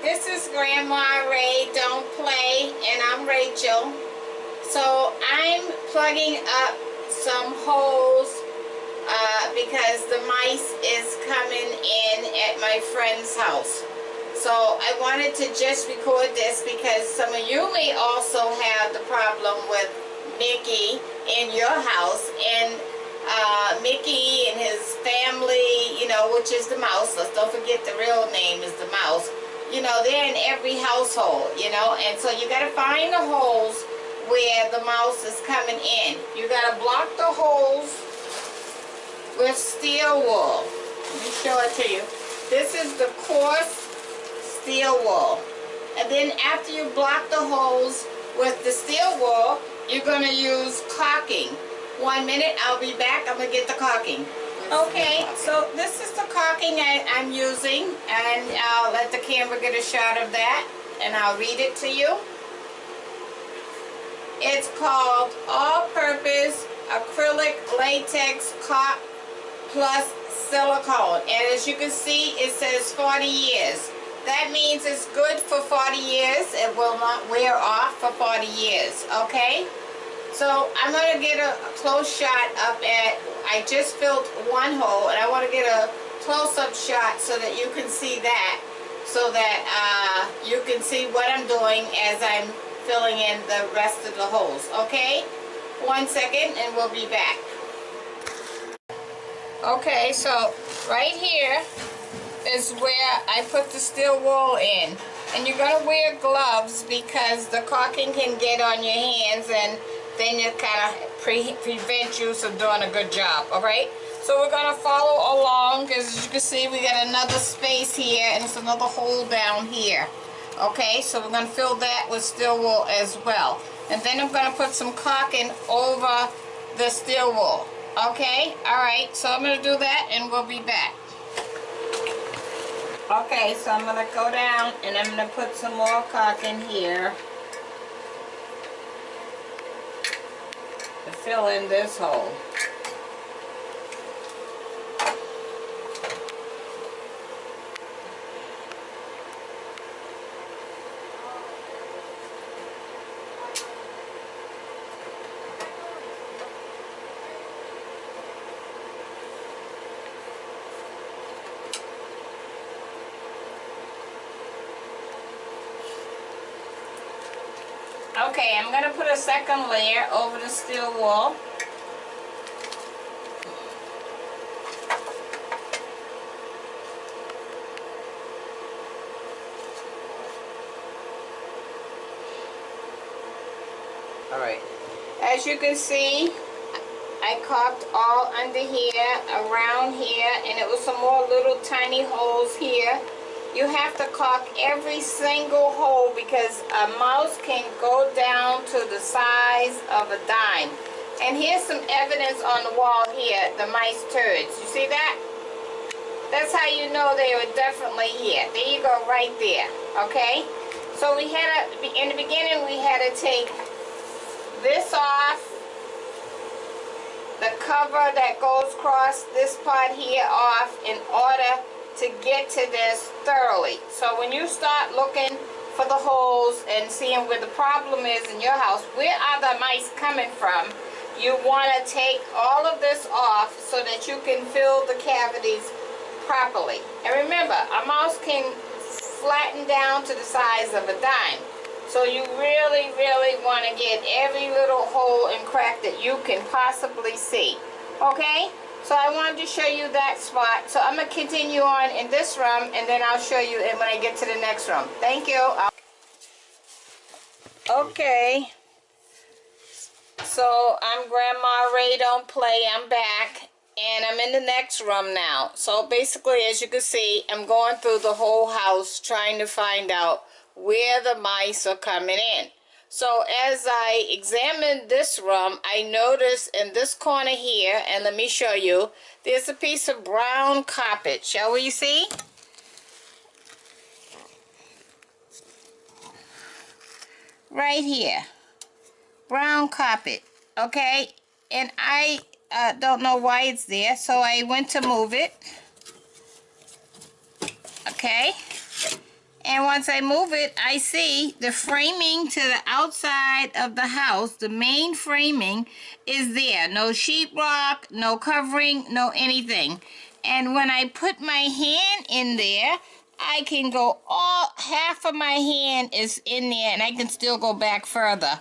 this is Grandma Ray Don't Play, and I'm Rachel. So I'm plugging up some holes because the mice is coming in at my friend's house. So I wanted to just record this because some of you may also have the problem with Mickey in your house, and Mickey and his family, you know, which is the mouse. Let's don't forget the real name is the mouse. You know, they're in every household, you know, and so you got to find the holes where the mouse is coming in. You got to block the holes with steel wool. Let me show it to you. This is the coarse steel wool. And then after you block the holes with the steel wool, you're going to use caulking. 1 minute, I'll be back. I'm going to get the caulking. Okay, so this is the caulking I'm using, and I'll let the camera get a shot of that, and I'll read it to you. It's called All-Purpose Acrylic Latex Caulk Plus Silicone, and as you can see, it says 40 years. That means it's good for 40 years. It will not wear off for 40 years, okay? So I'm going to get a close shot up at, I just filled one hole, and I want to get a close-up shot so that you can see that, so that you can see what I'm doing as I'm filling in the rest of the holes, okay? 1 second and we'll be back. Okay, so right here is where I put the steel wool in. And you're going to wear gloves because the caulking can get on your hands, and then it kind of prevent you from doing a good job, alright? So we're going to follow along, because as you can see we got another space here, and it's another hole down here. Okay, so we're going to fill that with steel wool as well. And then I'm going to put some caulking over the steel wool. Okay, alright, so I'm going to do that and we'll be back. Okay, so I'm going to go down and I'm going to put some more caulking here to fill in this hole. Okay, I'm going to put a second layer over the steel wool. Alright, as you can see, I caulked all under here, around here, and it was some more little tiny holes here. You have to caulk every single hole because a mouse can go down to the size of a dime. And here's some evidence on the wall here, the mice turds. You see that? That's how you know they were definitely here. There you go, right there. Okay? So we had to, in the beginning we had to take this off, the cover that goes across this part here off, in order to get to this thoroughly. So when you start looking for the holes and seeing where the problem is in your house, where are the mice coming from, you want to take all of this off so that you can fill the cavities properly. And remember, a mouse can flatten down to the size of a dime. So you really, really want to get every little hole and crack that you can possibly see. Okay? So I wanted to show you that spot. So I'm going to continue on in this room, and then I'll show you it when I get to the next room. Thank you. Okay. So I'm Grandma Ray Don't Play. I'm back, and I'm in the next room now. So basically, as you can see, I'm going through the whole house trying to find out where the mice are coming in. So as I examined this room, I noticed in this corner here, and let me show you, there's a piece of brown carpet. Shall we see? Right here. Brown carpet. Okay? And I don't know why it's there, so I went to move it. Okay? And once I move it, I see the framing to the outside of the house, the main framing is there. No sheetrock, no covering, no anything. And when I put my hand in there, I can go all, half of my hand is in there and I can still go back further.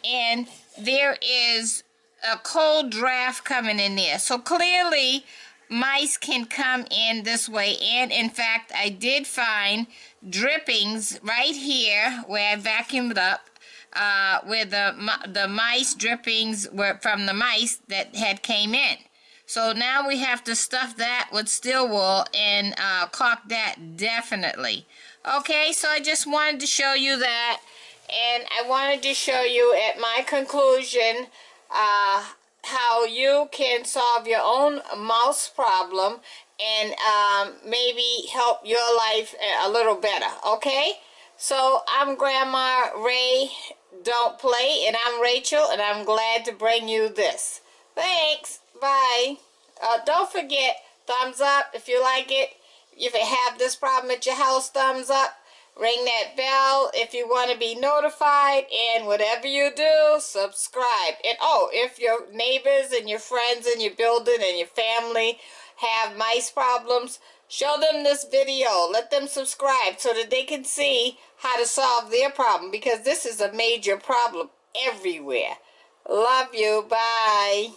And there is a cold draft coming in there. So clearly, mice can come in this way. And in fact, I did find drippings right here where I vacuumed up, where the mice drippings were from the mice that had came in. So now we have to stuff that with steel wool and caulk that definitely. Okay, so I just wanted to show you that, and I wanted to show you at my conclusion how you can solve your own mouse problem and maybe help your life a little better. Okay, so I'm Grandma Ray Don't Play, and I'm Rachel, and I'm glad to bring you this. Thanks. Bye. Don't forget, thumbs up if you like it. If you have this problem at your house, thumbs up. Ring that bell if you want to be notified, and whatever you do, subscribe. And oh, if your neighbors and your friends in your building and your family have mice problems, show them this video. Let them subscribe so that they can see how to solve their problem, because this is a major problem everywhere. Love you. Bye.